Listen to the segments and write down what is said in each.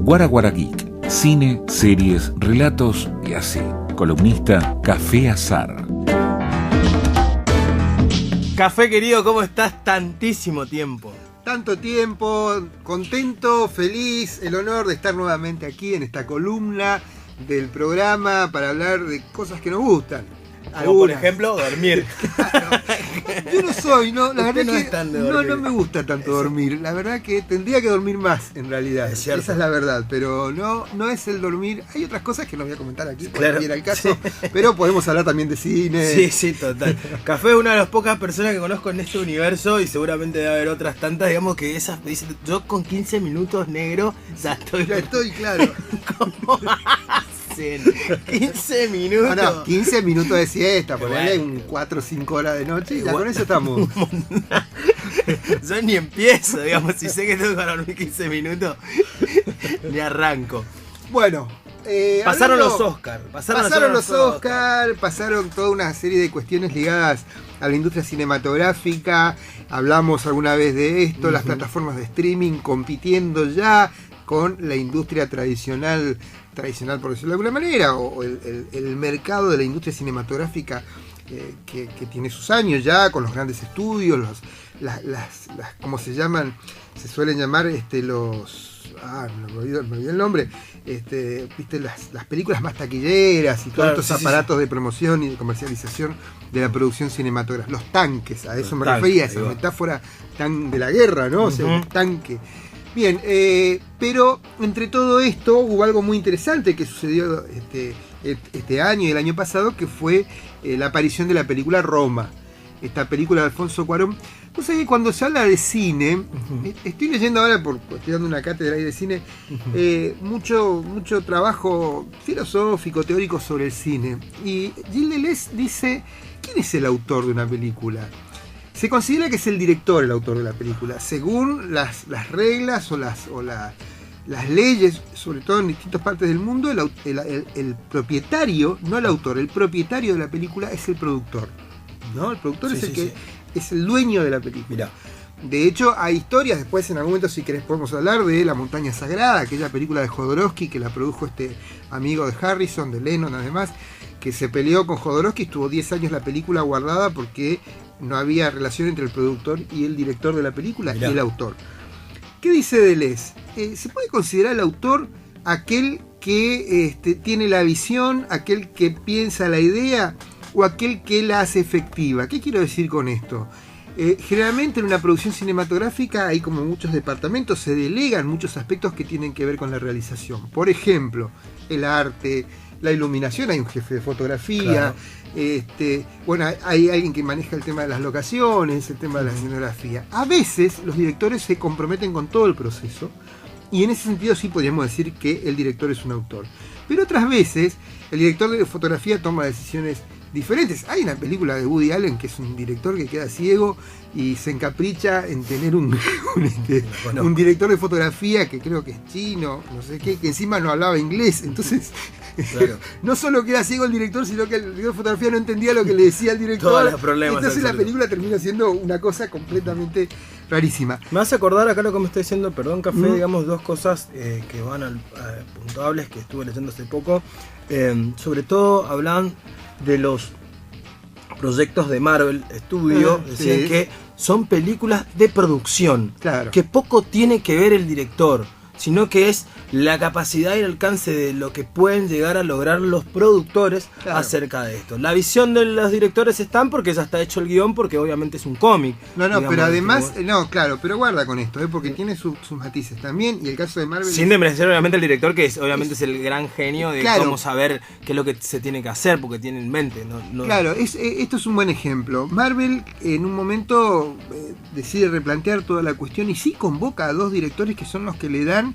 Guara Guara Geek, cine, series, relatos y así. Columnista Café Azar. Café querido, ¿cómo estás? Tantísimo tiempo. Tanto tiempo, contento, feliz, el honor de estar nuevamente aquí en esta columna del programa para hablar de cosas que nos gustan. Como por ejemplo, dormir. Claro. Yo no soy, no, la verdad no que es tan de dormir. no me gusta tanto dormir. La verdad que tendría que dormir más en realidad. Es cierto. Esa es la verdad, pero no es el dormir. Hay otras cosas que no voy a comentar aquí, porque Claro. no viene al caso, pero podemos hablar también de cine. Sí, total. Café es una de las pocas personas que conozco en este universo y seguramente debe haber otras tantas, digamos que esas me dicen, yo con 15 minutos negro ya estoy. Ya estoy claro. ¿Cómo hacen? 15 minutos. No, 15 minutos de siesta, por ahí hay Bueno. 4 o 5 horas de noche y ya Igual. con eso estamos. Yo ni empiezo, digamos, si sé que tengo que dormir 15 minutos, ni arranco. Bueno, Pasaron hablando- los Oscar. Pasaron los Oscar, pasaron toda una serie de cuestiones ligadas a la industria cinematográfica. Hablamos alguna vez de esto, las plataformas de streaming compitiendo ya con la industria tradicional por decirlo de alguna manera, o el mercado de la industria cinematográfica que tiene sus años ya, con los grandes estudios, las ¿cómo se llaman? Se suelen llamar me olvidé el nombre, viste las películas más taquilleras y todos Claro, estos sí, aparatos de promoción y de comercialización de la producción cinematográfica, los tanques, a eso me tanques, refería, ahí esa va. metáfora tan de la guerra, ¿no? O sea, un tanque. Bien, pero entre todo esto hubo algo muy interesante que sucedió este año y el año pasado, que fue la aparición de la película Roma, esta película de Alfonso Cuarón. No sé, que cuando se habla de cine, estoy leyendo ahora, estoy dando una cátedra ahí de cine, mucho trabajo filosófico, teórico sobre el cine. Y Gilles Deleuze dice, ¿quién es el autor de una película? Se considera que es el director el autor de la película, según las reglas o las leyes, sobre todo en distintas partes del mundo. El propietario, no el autor, el propietario de la película es el productor, ¿no? El productor es el que es el dueño de la película. Mirá. De hecho, hay historias, después en algún momento, si querés, podemos hablar de La Montaña Sagrada, aquella película de Jodorowsky que la produjo este amigo de Harrison, de Lennon además, que se peleó con Jodorowsky, estuvo 10 años la película guardada porque no había relación entre el productor y el director de la película. Mirá. Y el autor. ¿Qué dice Deleuze? ¿Se puede considerar el autor aquel que tiene la visión, aquel que piensa la idea o aquel que la hace efectiva? ¿Qué quiero decir con esto? Generalmente en una producción cinematográfica hay como muchos departamentos, se delegan muchos aspectos que tienen que ver con la realización. Por ejemplo, el arte, la iluminación, hay un jefe de fotografía, claro. Hay alguien que maneja el tema de las locaciones, el tema de la escenografía. A veces los directores se comprometen con todo el proceso y en ese sentido sí podríamos decir que el director es un autor. Pero otras veces el director de fotografía toma decisiones diferentes. Hay una película de Woody Allen que es un director que queda ciego y se encapricha en tener un director de fotografía que creo que es chino, no sé qué, que encima no hablaba inglés. Entonces, claro. No solo queda ciego el director, sino que el director de fotografía no entendía lo que le decía el director. Todos los problemas. Entonces la película termina siendo una cosa completamente rarísima. Me vas a acordar acá lo que me está diciendo, perdón, Café, digamos dos cosas que van puntuables que estuve leyendo hace poco. Sobre todo hablan de los proyectos de Marvel Studio, decían sí. que son películas de producción, Claro. que poco tiene que ver el director, sino que es la capacidad y el alcance de lo que pueden llegar a lograr los productores, claro, acerca de esto. La visión de los directores están porque ya está hecho el guión, porque obviamente es un cómic. No, digamos, pero además, claro, pero guarda con esto, porque tiene sus matices también, y el caso de Marvel... Sin desmerecer obviamente el director, que obviamente es el gran genio de claro, cómo saber qué es lo que se tiene que hacer, porque tiene en mente. No... Claro, esto es un buen ejemplo. Marvel en un momento decide replantear toda la cuestión y sí convoca a dos directores que son los que le dan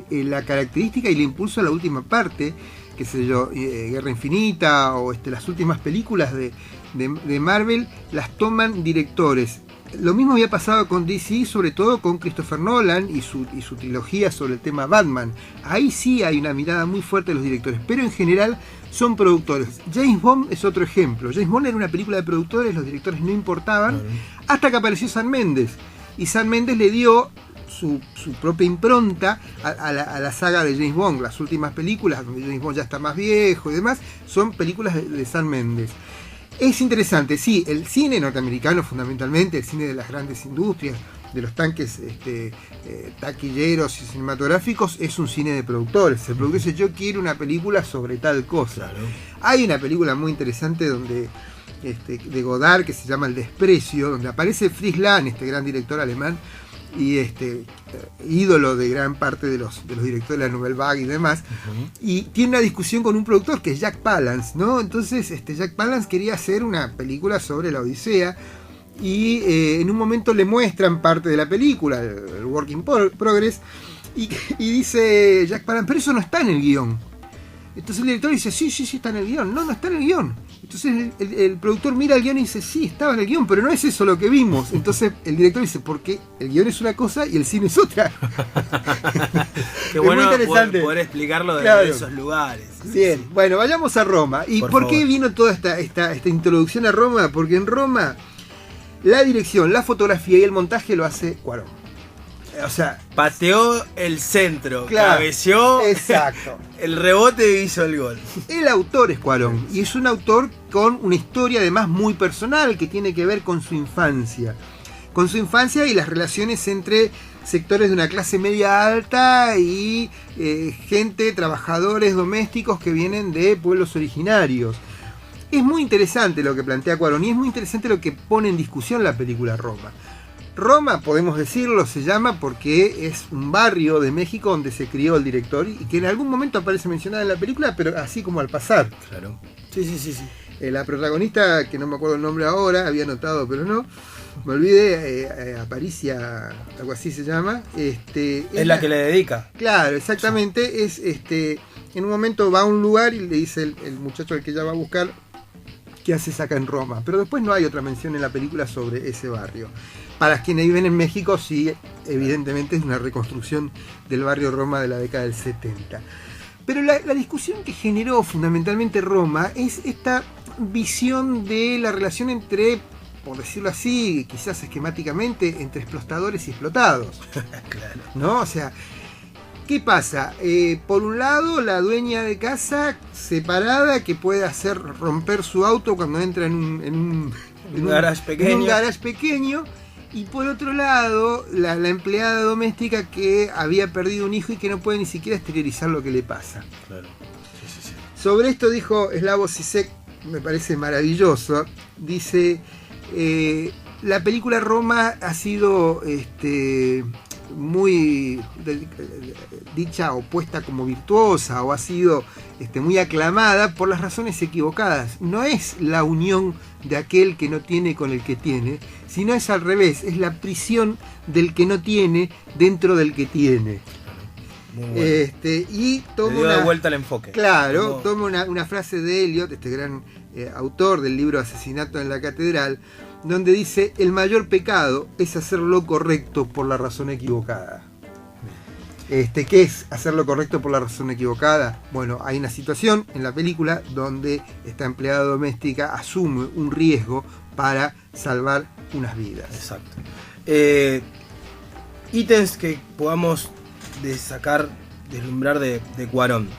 la característica y el impulso a la última parte, qué sé yo, Guerra Infinita o las últimas películas de Marvel las toman directores. Lo mismo había pasado con DC, sobre todo con Christopher Nolan y su trilogía sobre el tema Batman. Ahí sí hay una mirada muy fuerte de los directores, pero en general son productores. James Bond es otro ejemplo. James Bond era una película de productores, los directores no importaban, hasta que apareció Sam Mendes. Y Sam Mendes le dio su propia impronta a la saga de James Bond. Las últimas películas, donde James Bond ya está más viejo y demás, son películas de Sam Mendes. Es interesante, sí, el cine norteamericano fundamentalmente, el cine de las grandes industrias, de los tanques taquilleros y cinematográficos, es un cine de productores. El productor dice, yo quiero una película sobre tal cosa. Claro. Hay una película muy interesante donde de Godard que se llama El Desprecio, donde aparece Fritz Lang, este gran director alemán, y ídolo de gran parte de los directores de la Nouvelle Vague y demás, y tiene una discusión con un productor que es Jack Palance, ¿no? Entonces Jack Palance quería hacer una película sobre la Odisea, y en un momento le muestran parte de la película, el Work in Progress, y dice Jack Palance, pero eso no está en el guión. Entonces el director dice, sí, está en el guión. No está en el guión. Entonces el productor mira el guión y dice, sí, estaba en el guión, pero no es eso lo que vimos. Entonces el director dice, porque el guión es una cosa y el cine es otra. Qué bueno poder explicarlo de esos lugares. Bien, sí. Bueno, vayamos a Roma. ¿Y por qué vino toda esta introducción a Roma? Porque en Roma la dirección, la fotografía y el montaje lo hace Cuarón. O sea, pateó el centro, claro, cabeció, exacto. El rebote hizo el gol. El autor es Cuarón, y es un autor con una historia además muy personal que tiene que ver con su infancia. Con su infancia y las relaciones entre sectores de una clase media alta y gente, trabajadores domésticos que vienen de pueblos originarios. Es muy interesante lo que plantea Cuarón y es muy interesante lo que pone en discusión la película Roma. Roma, podemos decirlo, se llama porque es un barrio de México donde se crió el director y que en algún momento aparece mencionada en la película, pero así como al pasar. Claro. Sí. La protagonista, que no me acuerdo el nombre ahora, había anotado, pero no, me olvidé, Aparicia, algo así se llama. Es la que le dedica. Claro, exactamente. Sí. En un momento va a un lugar y le dice el muchacho al que ella va a buscar, ¿qué haces acá en Roma? Pero después no hay otra mención en la película sobre ese barrio. Para quienes viven en México, sí, evidentemente es una reconstrucción del barrio Roma de la década del 70. Pero la discusión que generó fundamentalmente Roma es esta visión de la relación entre, por decirlo así, quizás esquemáticamente, entre explotadores y explotados. Claro. ¿No? O sea, ¿qué pasa? Por un lado, la dueña de casa separada que puede hacer romper su auto cuando entra en un garage pequeño. Y por otro lado, la empleada doméstica que había perdido un hijo y que no puede ni siquiera exteriorizar lo que le pasa. Claro. Sí. Sobre esto dijo Slavoj Žižek, me parece maravilloso. Dice, la película Roma ha sido muy dicha o puesta como virtuosa o ha sido muy aclamada por las razones equivocadas. No es la unión de aquel que no tiene con el que tiene, sino es al revés, es la prisión del que no tiene dentro del que tiene. Muy bueno. Y toma le dio de vuelta el enfoque. Claro, toma una frase de Eliot, este gran autor del libro Asesinato en la Catedral, donde dice, el mayor pecado es hacer lo correcto por la razón equivocada. ¿Qué es hacer lo correcto por la razón equivocada? Bueno, hay una situación en la película donde esta empleada doméstica asume un riesgo para salvar unas vidas. Exacto. Ítems que podamos deslumbrar de Cuarón.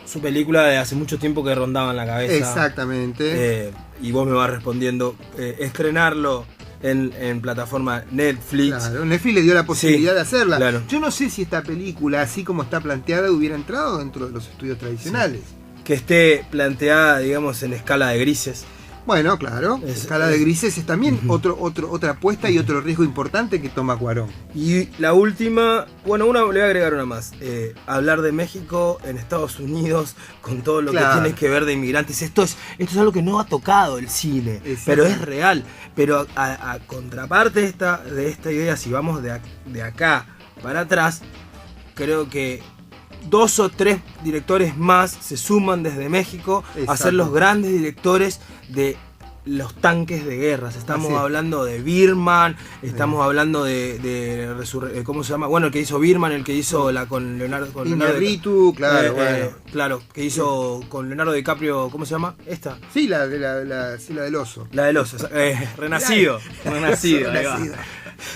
Su película de hace mucho tiempo que rondaba en la cabeza. Exactamente. Y vos me vas respondiendo, estrenarlo en plataforma Netflix. Claro, Netflix le dio la posibilidad de hacerla. Claro. Yo no sé si esta película, así como está planteada, hubiera entrado dentro de los estudios tradicionales. Sí. Que esté planteada, digamos, en escala de grises. Bueno, claro, escala de grises es también otra apuesta y otro riesgo importante que toma Cuarón. Y la última, bueno, le voy a agregar una más. Hablar de México en Estados Unidos con todo lo que tiene que ver de inmigrantes. Esto es algo que no ha tocado el cine, pero es real. Pero a contraparte de esta idea, si vamos de acá para atrás, creo que 2 o 3 directores más se suman desde México a ser los grandes directores de los tanques de guerras. Estamos hablando de Birman, estamos hablando de ¿cómo se llama? Bueno, el que hizo Birman, el que hizo con Leonardo Iñárritu, claro, claro, que hizo con Leonardo DiCaprio, ¿cómo se llama? ¿Esta? Sí, la del oso. La del oso, renacido. Renacido.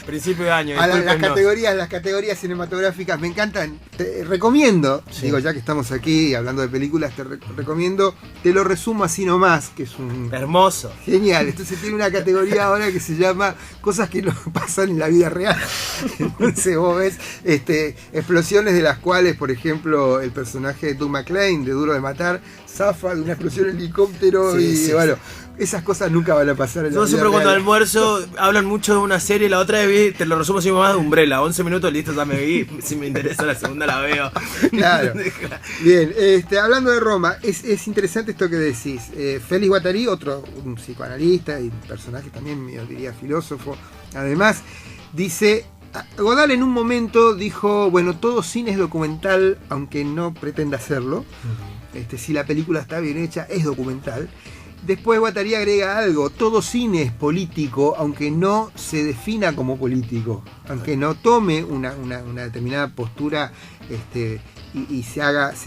Principio de año. A las categorías cinematográficas me encantan. Te recomiendo, digo, ya que estamos aquí hablando de películas, te recomiendo, te lo resumo así nomás, que es un... Hermoso. Genial. Entonces tiene una categoría ahora que se llama cosas que no pasan en la vida real. Entonces vos ves explosiones de las cuales, por ejemplo, el personaje de Doug McClane, de Duro de Matar, zafa de una explosión en helicóptero bueno, esas cosas nunca van a pasar en la vida real. Yo siempre cuando almuerzo hablan mucho de una serie, la otra vez vi, te lo resumo así más de Umbrella, 11 minutos, listo, ya me vi, si me interesa la segunda la veo. Claro. Bien, hablando de Roma, es interesante esto que decís. Félix Guattari, un psicoanalista y personaje también, yo diría filósofo, además, dice... Godard en un momento dijo, bueno, todo cine es documental, aunque no pretenda hacerlo. Si la película está bien hecha, es documental. Después Guattari agrega algo, todo cine es político, aunque no se defina como político, aunque no tome una determinada postura y se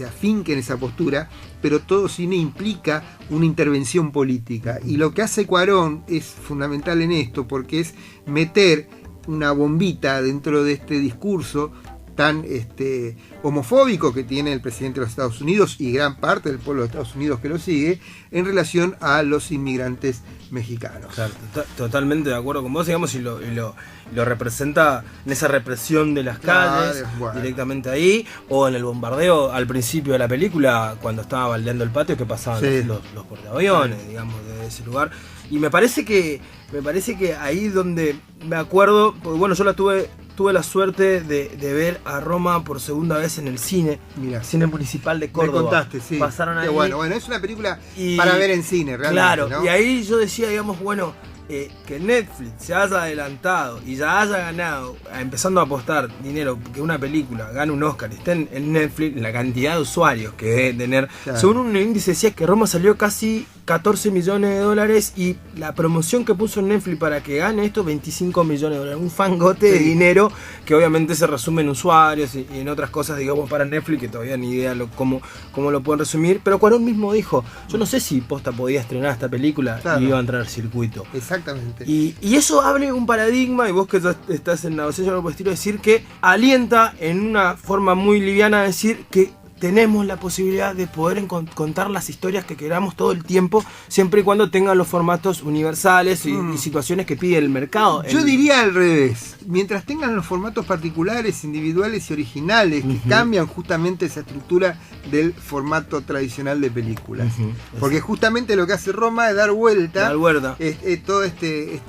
afinque en esa postura, pero todo cine implica una intervención política. Y lo que hace Cuarón es fundamental en esto, porque es meter una bombita dentro de este discurso tan homofóbico que tiene el presidente de los Estados Unidos y gran parte del pueblo de Estados Unidos que lo sigue en relación a los inmigrantes mexicanos. Claro, totalmente de acuerdo con vos, digamos, y lo representa en esa represión de las calles, directamente ahí, o en el bombardeo al principio de la película, cuando estaba baldeando el patio, que pasaban los portaaviones, digamos, de ese lugar. Y me parece que ahí donde me acuerdo, porque bueno, yo tuve la suerte de ver a Roma por segunda vez en el cine. Mirá, cine municipal de Córdoba. Me contaste, sí. Pasaron ahí. Bueno, es una película para ver en cine, realmente. Claro, ¿no? Y ahí yo decía, digamos, bueno, que Netflix se haya adelantado y ya haya ganado, empezando a apostar dinero, que una película gane un Oscar y esté en Netflix, la cantidad de usuarios que debe tener. Claro. Según un índice decía que Roma salió casi 14 millones de dólares y la promoción que puso en Netflix para que gane esto, 25 millones de dólares. Un fangote de dinero que obviamente se resume en usuarios y en otras cosas, digamos, para Netflix, que todavía ni idea cómo lo pueden resumir. Pero Cuarón mismo dijo, yo no sé si posta podía estrenar esta película y iba a entrar al circuito. Exactamente. Y eso abre un paradigma, y vos que estás en la docencia, no puedes decir que alienta en una forma muy liviana a decir que tenemos la posibilidad de poder contar las historias que queramos todo el tiempo, siempre y cuando tengan los formatos universales y situaciones que pide el mercado. Yo diría al revés, mientras tengan los formatos particulares, individuales y originales, que cambian justamente esa estructura del formato tradicional de películas. Porque justamente lo que hace Roma es dar vuelta. Todo este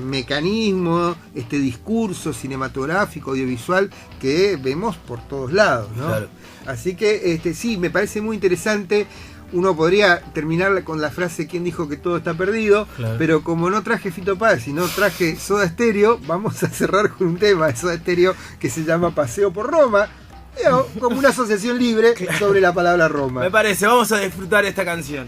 mecanismo, este discurso cinematográfico, audiovisual que vemos por todos lados, ¿no? Claro. Así que sí, me parece muy interesante. Uno podría terminar con la frase ¿quién dijo que todo está perdido? Claro. Pero como no traje Fito Páez y no traje Soda Stereo, vamos a cerrar con un tema de Soda Stereo que se llama Paseo por Roma, como una asociación libre sobre la palabra Roma. Me parece, vamos a disfrutar esta canción.